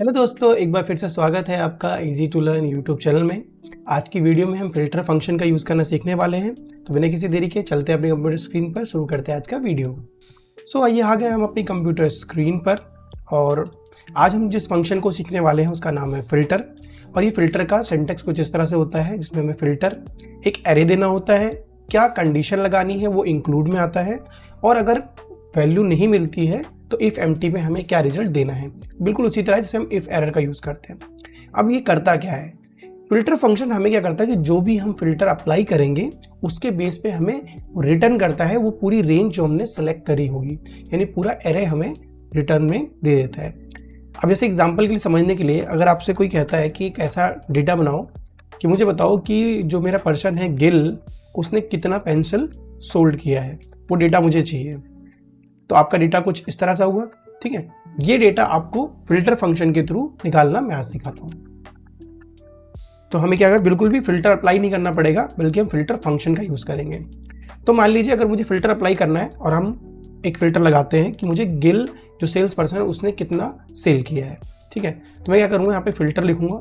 Hello दोस्तों, एक बार फिर से स्वागत है आपका easy to learn YouTube channel में। आज की वीडियो में हम फिल्टर फंक्शन का यूज़ करना सीखने वाले हैं। तो बिना किसी देरी के चलते अपने कंप्यूटर स्क्रीन पर शुरू करते हैं आज का वीडियो। आइए आ गए हम अपनी कंप्यूटर स्क्रीन पर और आज हम जिस फंक्शन को सीखने वाले हैं उसका नाम है फ़िल्टर। और ये फ़िल्टर का सिंटैक्स कुछ इस तरह से होता है जिसमें हमें फ़िल्टर एक एरे देना होता है, क्या कंडीशन लगानी है वो इंक्लूड में आता है, और अगर वैल्यू नहीं मिलती है तो इफ़ एम्प्टी में हमें क्या रिजल्ट देना है, बिल्कुल उसी तरह जैसे हम इफ़ एरर का यूज़ करते हैं। अब ये करता क्या है, फ़िल्टर फंक्शन हमें क्या करता है कि जो भी हम फ़िल्टर अप्लाई करेंगे उसके बेस पे हमें रिटर्न करता है वो पूरी रेंज जो हमने सेलेक्ट करी होगी, यानी पूरा एरे हमें रिटर्न में दे देता है। अब जैसे एग्जांपल के लिए समझने के लिए अगर आपसे कोई कहता है कि एक ऐसा डेटा बनाओ कि मुझे बताओ कि जो मेरा पर्सन है गिल, उसने कितना पेंसिल सोल्ड किया है, वो डेटा मुझे चाहिए। तो आपका डेटा कुछ इस तरह से होगा, ठीक है। ये डेटा आपको फिल्टर फंक्शन के थ्रू निकालना मैं आज सिखाता हूँ। तो हमें क्या करें, बिल्कुल भी फिल्टर अप्लाई नहीं करना पड़ेगा, बल्कि हम फिल्टर फंक्शन का यूज़ करेंगे। तो मान लीजिए अगर मुझे फिल्टर अप्लाई करना है और हम एक फिल्टर लगाते हैं कि मुझे गिल जो सेल्स पर्सन है उसने कितना सेल किया है, ठीक है। तो मैं क्या करूँगा, यहाँ पे फिल्टर लिखूंगा।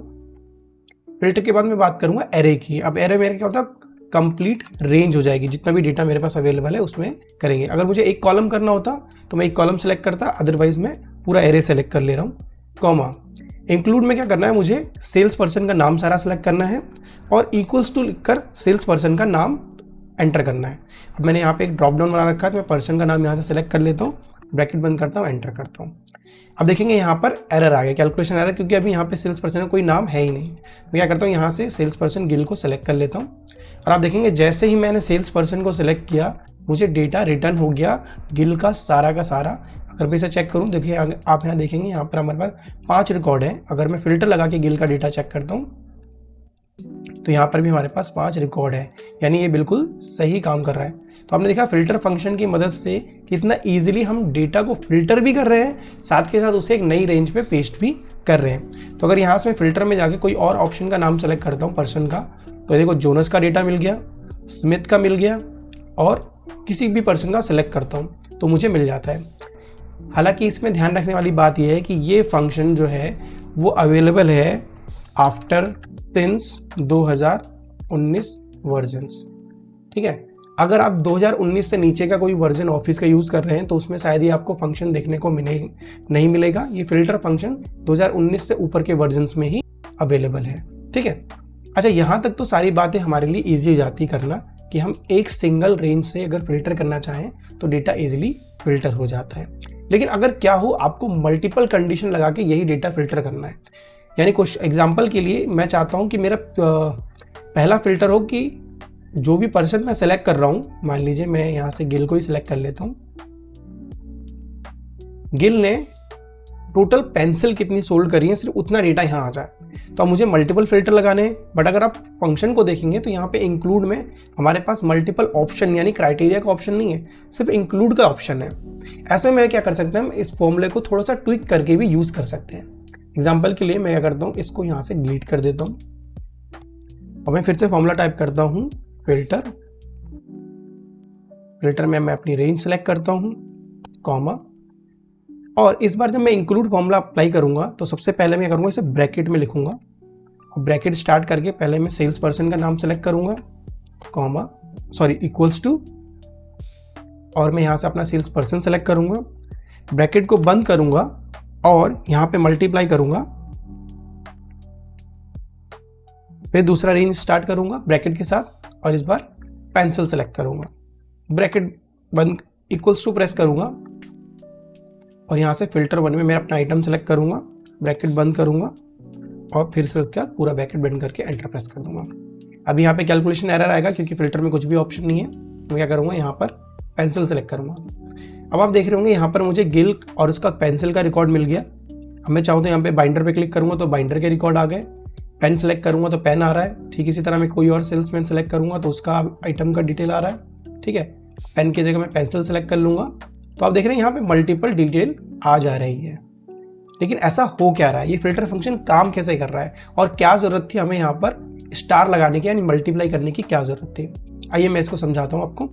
फिल्टर के बाद मैं बात करूँगा एरे की। अब एरे मेरे क्या होता है, कंप्लीट रेंज हो जाएगी, जितना भी डेटा मेरे पास अवेलेबल है उसमें करेंगे। अगर मुझे एक कॉलम करना होता तो मैं एक कॉलम सेलेक्ट करता, अदरवाइज मैं पूरा एरे सेलेक्ट कर ले रहा हूँ। कॉमा इंक्लूड में क्या करना है, मुझे सेल्स पर्सन का नाम सारा सेलेक्ट करना है और इक्वल्स टू लिखकर सेल्स पर्सन का नाम एंटर करना है। अब मैंने यहाँ पे एक ड्रॉप डाउन बना रखा है तो मैं पर्सन का नाम यहाँ से सेलेक्ट कर लेता हूँ, ब्रैकेट बंद करता हूँ, एंटर करता हूँ। अब देखेंगे यहाँ पर एरर आ गया, कैलकुलेशन एरर, क्योंकि अभी यहाँ पे सेल्स पर्सन का कोई नाम है ही नहीं। मैं क्या करता हूँ, यहाँ से सेल्स पर्सन गिल को सेलेक्ट कर लेता हूँ और आप देखेंगे जैसे ही मैंने सेल्स पर्सन को सिलेक्ट किया मुझे डेटा रिटर्न हो गया गिल का सारा। अगर मैं इसे चेक करूं, देखिए आप यहाँ देखेंगे यहाँ पर हमारे पास 5 रिकॉर्ड है। अगर मैं फिल्टर लगा के गिल का डेटा चेक करता हूँ तो यहाँ पर भी हमारे पास 5 रिकॉर्ड है, यानी ये बिल्कुल सही काम कर रहा है। तो आपने देखा फिल्टर फंक्शन की मदद से कितना ईजिली हम डेटा को फिल्टर भी कर रहे हैं, साथ के साथ उसे एक नई रेंज पे पेस्ट भी कर रहे हैं। तो अगर यहाँ से मैं फिल्टर में जाके कोई और ऑप्शन का नाम सेलेक्ट करता हूँ पर्सन का, तो देखो जोनस का डेटा मिल गया, स्मिथ का मिल गया, और किसी भी पर्सन का सिलेक्ट करता हूँ तो मुझे मिल जाता है। हालांकि इसमें ध्यान रखने वाली बात यह है कि ये फंक्शन जो है वो अवेलेबल है आफ्टर सिंस 2019 वर्जन्स, ठीक है। अगर आप 2019 से नीचे का कोई वर्जन ऑफिस का यूज़ कर रहे हैं तो उसमें शायद ही आपको फंक्शन देखने को नहीं मिलेगा। ये फिल्टर फंक्शन 2019 से ऊपर के वर्जन्स में ही अवेलेबल है, ठीक है। अच्छा, यहाँ तक तो सारी बातें हमारे लिए ईजी हो जाती करना कि हम एक सिंगल रेंज से अगर फिल्टर करना चाहें तो डेटा ईजिली फिल्टर हो जाता है। लेकिन अगर क्या हो, आपको मल्टीपल कंडीशन लगा के यही डेटा फिल्टर करना है। यानी कुछ एग्जांपल के लिए मैं चाहता हूँ कि मेरा पहला फिल्टर हो कि जो भी पर्सन मैं सेलेक्ट कर रहा हूँ, मान लीजिए मैं यहाँ से गिल को ही सिलेक्ट कर लेता हूँ। गिल ने टोटल पेंसिल कितनी सोल्ड करी है, सिर्फ उतना डेटा यहाँ आ जाए। तो अब मुझे मल्टीपल फिल्टर लगाने हैं, बट अगर आप फंक्शन को देखेंगे तो यहाँ पे इंक्लूड में हमारे पास मल्टीपल ऑप्शन यानी क्राइटेरिया का ऑप्शन नहीं है, सिर्फ इंक्लूड का ऑप्शन है। ऐसे में क्या कर सकते हैं, हम इस फॉर्मूले को थोड़ा सा ट्विक करके भी यूज कर सकते हैं। एग्जाम्पल के लिए मैं क्या करता हूँ, इसको यहाँ से डिलीट कर देता हूँ और मैं फिर से फॉर्मूला टाइप करता हूँ फिल्टर में मैं अपनी रेंज सेलेक्ट करता हूँ, कॉमा, और इस बार जब मैं इंक्लूड फॉर्मूला अप्लाई करूंगा तो सबसे पहले मैं करूंगा इसे ब्रैकेट में लिखूंगा और ब्रैकेट स्टार्ट करके पहले मैं सेल्स पर्सन का नाम सेलेक्ट करूंगा, कॉमा, सॉरी, इक्वल्स टू, और मैं यहां से अपना सेल्स पर्सन सेलेक्ट करूंगा, ब्रैकेट को बंद करूंगा और यहां पे मल्टीप्लाई करूंगा, फिर दूसरा रेंज स्टार्ट करूंगा ब्रैकेट के साथ और इस बार पेंसिल सेलेक्ट करूंगा, ब्रैकेट बंद, इक्वल्स टू प्रेस करूंगा और यहाँ से फिल्टर 1 में मैं अपना आइटम सेलेक्ट करूंगा, ब्रैकेट बंद करूंगा और फिर से उसके बाद पूरा ब्रैकेट बंद करके एंटर प्रेस कर दूंगा। अब यहाँ पे कैलकुलेशन एरर आएगा क्योंकि फिल्टर में कुछ भी ऑप्शन नहीं है। मैं क्या करूँगा, यहाँ पर पेंसिल सेलेक्ट करूँगा। अब आप देख रहे होंगे यहाँ पर मुझे गिल और उसका पेंसिल का रिकॉर्ड मिल गया। अब मैं चाहूँ तो यहाँ पे बाइंडर पे क्लिक करूँगा तो बाइंडर के रिकॉर्ड आ गए, पेन सेलेक्ट करूँगा तो पेन आ रहा है। ठीक इसी तरह मैं कोई और सेल्समैन सेलेक्ट करूँगा तो उसका आइटम का डिटेल आ रहा है, ठीक है। पेन की जगह मैं पेंसिल सेलेक्ट कर लूँगा तो आप देख रहे हैं यहाँ पे मल्टीपल डिटेल आ जा रही है। लेकिन ऐसा हो क्या रहा है, ये फिल्टर फंक्शन काम कैसे कर रहा है और क्या जरूरत थी हमें यहाँ पर स्टार लगाने की यानी मल्टीप्लाई करने की क्या जरूरत थी, आइए मैं इसको समझाता हूँ आपको।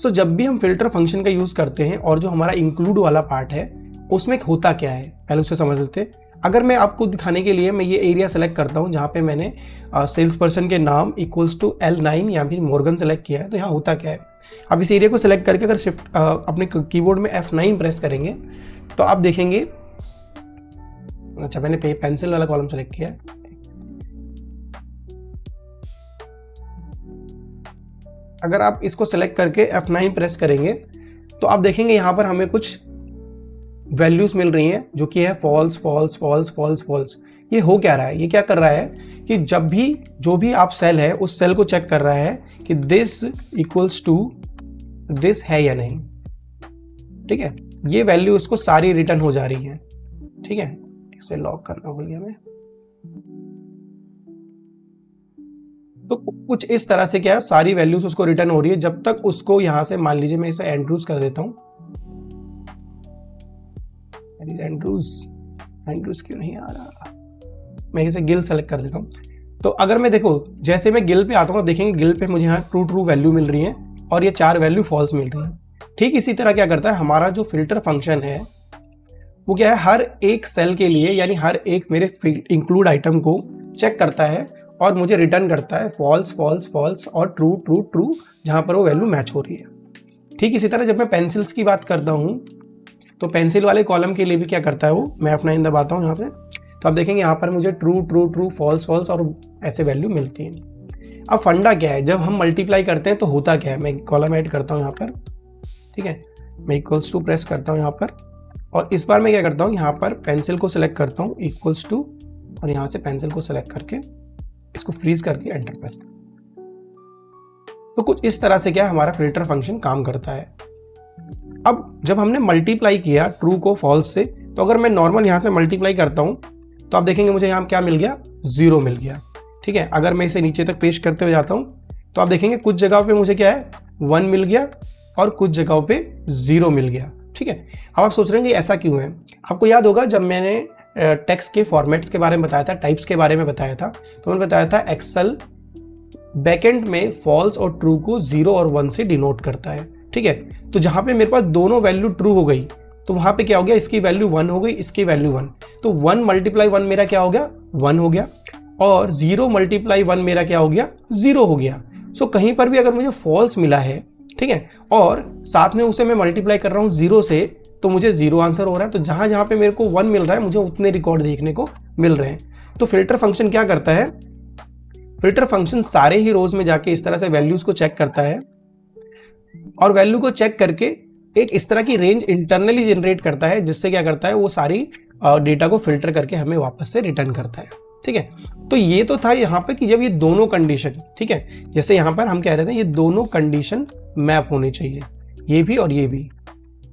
जब भी हम फिल्टर फंक्शन का यूज करते हैं और जो हमारा इंक्लूड वाला पार्ट है उसमें होता क्या है, पहले उसे समझ लेते हैं। अगर मैं आपको दिखाने के लिए मैं ये एरिया सेलेक्ट करता हूँ जहाँ पे मैंने सेल्स पर्सन के नाम इक्वल्स टू L9 या फिर मॉर्गन सेलेक्ट किया है, तो यहाँ होता क्या है, अब इस एरिया को सेलेक्ट करके अगर शिफ्ट अपने कीबोर्ड में F9 प्रेस करेंगे तो आप देखेंगे, अच्छा मैंने पेंसिल वाला कॉलम सेलेक्ट किया है, अगर आप इसको सेलेक्ट करके F9 प्रेस करेंगे तो आप देखेंगे यहाँ पर हमें कुछ वैल्यूज मिल रही हैं जो कि है false false false false false. ये हो क्या रहा है, ये क्या कर रहा है कि जब भी जो भी आप सेल है उस सेल को चेक कर रहा है कि दिस इक्वल्स टू दिस है या नहीं। ठीक है, ये वैल्यू उसको सारी रिटर्न हो जा रही है। ठीक है, इसे लॉक करना भूल गया मैं। तो कुछ इस तरह से क्या है, सारी वैल्यूज उसको रिटर्न हो रही है जब तक उसको यहां से, मान लीजिए मैं इसे एंड्रूज कर देता हूं, एंड्रूज क्यों नहीं आ रहा, मैं इसे गिल सेलेक्ट कर देता हूं। तो अगर मैं देखो जैसे मैं गिल पे आता हूं, देखेंगे गिल पे मुझे यहाँ ट्रू वैल्यू मिल रही है और ये 4 वैल्यू फॉल्स मिल रही है। ठीक इसी तरह क्या करता है हमारा जो फिल्टर फंक्शन है वो क्या है, हर एक सेल के लिए यानी हर एक मेरे इंक्लूड आइटम को चेक करता है और मुझे रिटर्न करता है फॉल्स फॉल्स फॉल्स और ट्रू ट्रू ट्रू जहां पर वो वैल्यू मैच हो रही है। ठीक इसी तरह जब मैं पेंसिल्स की बात करता हूं तो पेंसिल वाले कॉलम के लिए भी क्या करता है वो, मैं F9 दबाता हूं यहाँ पे, तो आप देखेंगे यहाँ पर मुझे true true true false false और ऐसे वैल्यू मिलती है। अब फंडा क्या है, जब हम मल्टीप्लाई करते हैं तो होता क्या है, मैं कॉलम ऐड करता हूँ यहाँ पर। ठीक है, मैं इक्वल्स टू प्रेस करता हूँ यहाँ पर और इस बार मैं क्या करता हूँ, यहाँ पर पेंसिल को सिलेक्ट करता हूँ इक्वल्स टू और यहाँ से पेंसिल को सिलेक्ट करके इसको फ्रीज करके एंटर प्रेस। तो कुछ इस तरह से क्या हमारा फिल्टर फंक्शन काम करता है। अब जब हमने मल्टीप्लाई किया ट्रू को फॉल्स से, तो अगर मैं नॉर्मल यहाँ से मल्टीप्लाई करता हूँ तो आप देखेंगे मुझे यहाँ क्या मिल गया, 0 मिल गया। ठीक है, अगर मैं इसे नीचे तक पेश करते हुए जाता हूँ तो आप देखेंगे कुछ जगह पे मुझे क्या है 1 मिल गया और कुछ जगहों पे 0 मिल गया। ठीक है, अब आप सोच रहे हैं कि ऐसा क्यों है। आपको याद होगा जब मैंने टेक्स्ट के फॉर्मेट्स के बारे में बताया था, टाइप्स के बारे में बताया था, तो मैंने बताया था एक्सेल बैकएंड में फॉल्स और ट्रू को 0 और 1 से डिनोट करता है। ठीक है, तो जहां पे मेरे पास दोनों वैल्यू ट्रू हो गई तो वहां पे क्या हो गया, इसकी वैल्यू 1 हो गई, इसकी वैल्यू 1, तो 1 मल्टीप्लाई 1 मेरा क्या हो गया, 1 हो गया और 0 मल्टीप्लाई 1 मेरा क्या हो गया, 0 हो गया। सो कहीं पर भी अगर मुझे फॉल्स मिला है, ठीक है, और साथ में उसे मैं मल्टीप्लाई कर रहा हूँ 0 से, तो मुझे 0 आंसर हो रहा है। तो जहां जहां पे मेरे को 1 मिल रहा है मुझे उतने रिकॉर्ड देखने को मिल रहे हैं। तो फिल्टर फंक्शन क्या करता है, फिल्टर फंक्शन सारे ही रोज में जाके इस तरह से वैल्यूज को चेक करता है और वैल्यू को चेक करके एक इस तरह की रेंज इंटरनली जनरेट करता है, जिससे क्या करता है वो सारी डेटा को फिल्टर करके हमें वापस से रिटर्न करता है। ठीक है, तो ये तो था यहाँ पे कि जब ये दोनों कंडीशन, ठीक है, जैसे यहाँ पर हम कह रहे थे ये दोनों कंडीशन मैप होनी चाहिए, ये भी और ये भी,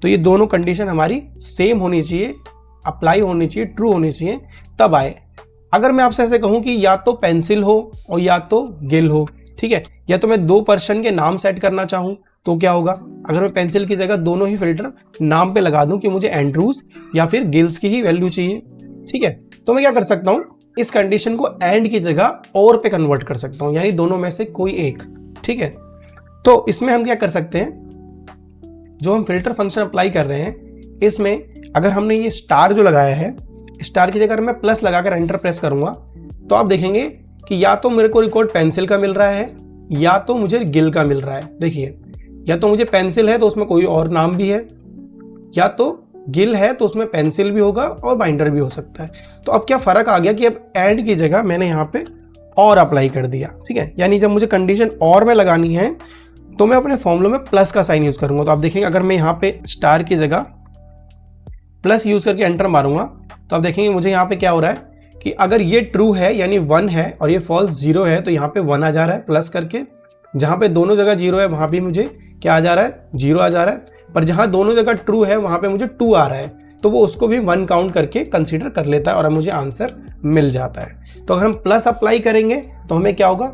तो ये दोनों कंडीशन हमारी सेम होनी चाहिए, अप्लाई होनी चाहिए, ट्रू होनी चाहिए, तब आए। अगर मैं आपसे ऐसे कहूं कि या तो पेंसिल हो और या तो गिल हो, ठीक है, या तो मैं 2 पर्सन के नाम सेट करना चाहूं तो क्या होगा, अगर मैं पेंसिल की जगह दोनों ही फिल्टर नाम पे लगा दूं कि मुझे एंड्रूज या फिर गिल्स की ही वैल्यू चाहिए, ठीक है, तो मैं क्या कर सकता हूं, इस कंडीशन को एंड की जगह और पे कन्वर्ट कर सकता हूं, यानी दोनों में से कोई एक। ठीक है, तो इसमें हम क्या कर सकते हैं, जो हम फिल्टर फंक्शन अप्लाई कर रहे हैं इसमें अगर हमने ये स्टार जो लगाया है, स्टार की जगह अगर मैं प्लस लगाकर एंटर प्रेस करूंगा तो आप देखेंगे कि या तो मेरे को रिकॉर्ड पेंसिल का मिल रहा है या तो मुझे गिल का मिल रहा है। देखिए, या तो मुझे पेंसिल है तो उसमें कोई और नाम भी है, या तो गिल है तो उसमें पेंसिल भी होगा और बाइंडर भी हो सकता है। तो अब क्या फर्क आ गया कि अब एंड की जगह मैंने यहाँ पे और अप्लाई कर दिया। ठीक है, यानी जब मुझे कंडीशन और में लगानी है तो मैं अपने फॉर्मूले में प्लस का साइन यूज करूंगा। तो आप देखेंगे अगर मैं यहाँ पे स्टार की जगह प्लस यूज करके एंटर मारूंगा तो आप देखेंगे मुझे यहाँ पे क्या हो रहा है कि अगर ये ट्रू है यानी 1 है और ये फॉल्स 0 है तो यहाँ पे 1 आ जा रहा है प्लस करके, जहां पे दोनों जगह 0 है वहां भी मुझे क्या आ जा रहा है, 0 आ जा रहा है, पर जहां दोनों जगह ट्रू है वहां पे मुझे 2 आ रहा है, तो वो उसको भी 1 काउंट करके कंसीडर कर लेता है और मुझे आंसर मिल जाता है। तो अगर हम प्लस अप्लाई करेंगे तो हमें क्या होगा,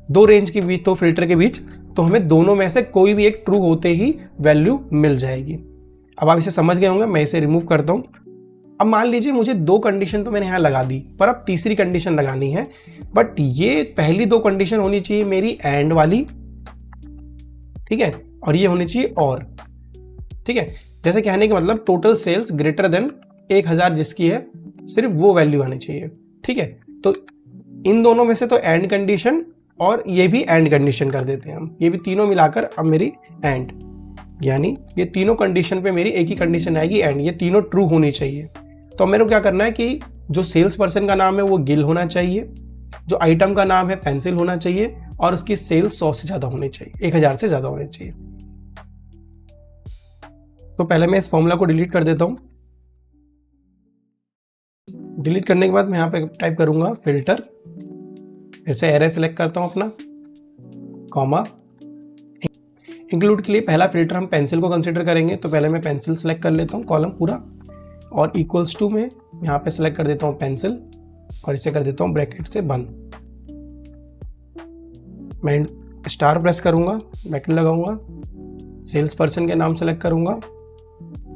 2 रेंज के बीच, 2 फिल्टर के बीच, तो हमें दोनों में से कोई भी एक ट्रू होते ही वैल्यू मिल जाएगी। अब आप इसे समझ गए होंगे, मैं इसे रिमूव करता हूं। अब मान लीजिए मुझे 2 कंडीशन तो मैंने यहाँ लगा दी, पर अब तीसरी कंडीशन लगानी है, बट ये पहली 2 कंडीशन होनी चाहिए मेरी एंड वाली, ठीक है, और ये होनी चाहिए और। ठीक है, जैसे कहने का मतलब टोटल सेल्स ग्रेटर देन 1000 जिसकी है, सिर्फ वो वैल्यू आनी चाहिए। ठीक है, तो इन दोनों में से तो एंड कंडीशन और ये भी एंड कंडीशन कर देते हैं हम, ये भी तीनों मिलाकर अब मेरी एंड, यानी ये तीनों कंडीशन पे मेरी एक ही कंडीशन आएगी एंड, ये तीनों ट्रू होनी चाहिए। तो मेरे को क्या करना है कि जो सेल्स पर्सन का नाम है वो गिल होना चाहिए, जो आइटम का नाम है पेंसिल होना चाहिए और उसकी सेल्स 100 से ज़्यादा होनी चाहिए, 1000 से ज़्यादा होनी चाहिए। तो पहले मैं इस फॉर्मूला को डिलीट कर देता हूँ। डिलीट करने के बाद मैं यहाँ पे टाइप करूँगा फिल्टर, फिर से एरे सेलेक्ट करता हूँ अपना, कॉमा, इंक्लूड के लिए पहला फिल्टर हम पेंसिल को कंसिडर करेंगे, तो पहले मैं पेंसिल सेलेक्ट कर लेता हूँ कॉलम पूरा, और इक्वल्स टू में यहाँ पे सेलेक्ट कर देता हूँ पेंसिल और इसे कर देता हूँ ब्रैकेट से बंद। मैं स्टार प्रेस करूँगा, ब्रैकेट लगाऊंगा, सेल्स पर्सन के नाम सेलेक्ट करूँगा,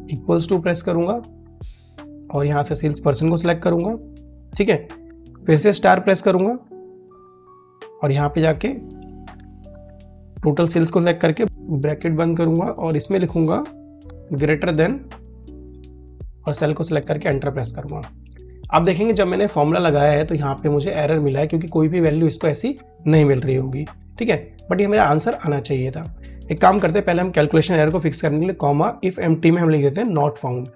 इक्वल्स टू प्रेस करूँगा और यहाँ से सेल्स पर्सन को सिलेक्ट करूँगा। ठीक है, फिर से स्टार प्रेस करूँगा और यहाँ पे जाके टोटल सेल्स को सिलेक्ट करके ब्रैकेट बंद करूँगा और इसमें लिखूँगा ग्रेटर देन और सेल को सिलेक्ट करके एंटर प्रेस करूँगा। आप देखेंगे जब मैंने फॉर्मूला लगाया है तो यहाँ पे मुझे एरर मिला है क्योंकि कोई भी वैल्यू इसको ऐसी नहीं मिल रही होगी। ठीक है, बट ये मेरा आंसर आना चाहिए था। एक काम करते हैं, पहले हम कैलकुलेशन एरर को फिक्स करने के लिए कॉमा इफ एम्प्टी में हम लिख देते हैं नॉट फाउंड।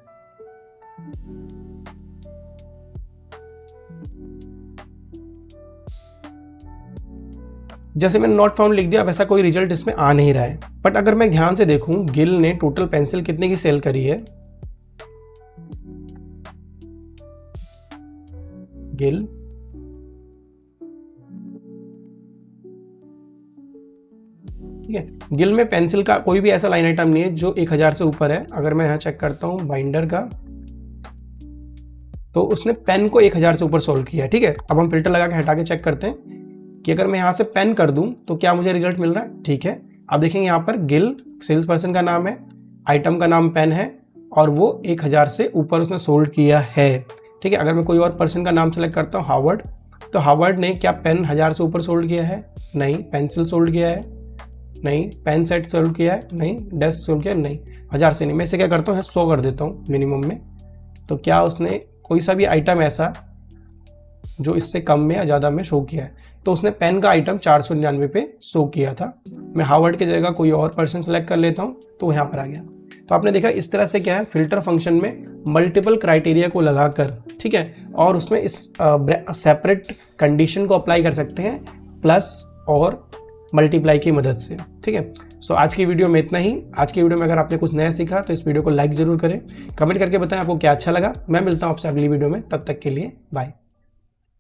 जैसे मैंने नॉट फाउंड लिख दिया, अब ऐसा कोई रिजल्ट इसमें आ नहीं रहा है। बट अगर मैं ध्यान से देखूं गिल ने टोटल पेंसिल कितने की सेल करी है, गिल ठीक है, गिल में पेंसिल का कोई भी ऐसा लाइन आइटम नहीं है जो 1000 से ऊपर है। अगर मैं यहाँ चेक करता हूँ बाइंडर का, तो उसने पेन को 1000 से ऊपर सोल्व किया है। ठीक है, अब हम फिल्टर लगा के हटा के चेक करते हैं कि अगर मैं यहाँ से पेन कर दूं तो क्या मुझे रिजल्ट मिल रहा है। ठीक है, आप देखेंगे यहाँ पर गिल सेल्स पर्सन का नाम है, आइटम का नाम पेन है और वो 1000 से ऊपर उसने सोल्ड किया है। ठीक है, अगर मैं कोई और पर्सन का नाम सेलेक्ट करता हूँ हावर्ड, तो हावर्ड ने क्या पेन 1000 से ऊपर सोल्ड किया है? नहीं। पेंसिल सोल्ड किया है? नहीं। पेन सेट सोल्ड किया है? नहीं। डेस्क सोल्ड किया है? नहीं। 1000 से नहीं। मैं इसे क्या करता हूँ 100 कर देता हूँ मिनिमम में। तो क्या उसने कोई सा भी आइटम ऐसा जो इससे कम में या ज़्यादा में शो किया है? तो उसने पेन का आइटम 499 पे शो किया था। मैं हावर्ड की जगह कोई और पर्सन सेलेक्ट कर लेता हूँ तो यहाँ पर आ गया। तो आपने देखा इस तरह से क्या है, फिल्टर फंक्शन में मल्टीपल क्राइटेरिया को लगाकर, ठीक है, और उसमें इस सेपरेट कंडीशन को अप्लाई कर सकते हैं प्लस और मल्टीप्लाई की मदद से। ठीक है, सो आज की वीडियो में इतना ही। आज की वीडियो में अगर आपने कुछ नया सीखा तो इस वीडियो को लाइक जरूर करें, कमेंट करके बताएं आपको क्या अच्छा लगा। मैं मिलता हूं आपसे अगली वीडियो में, तब तक के लिए बाय।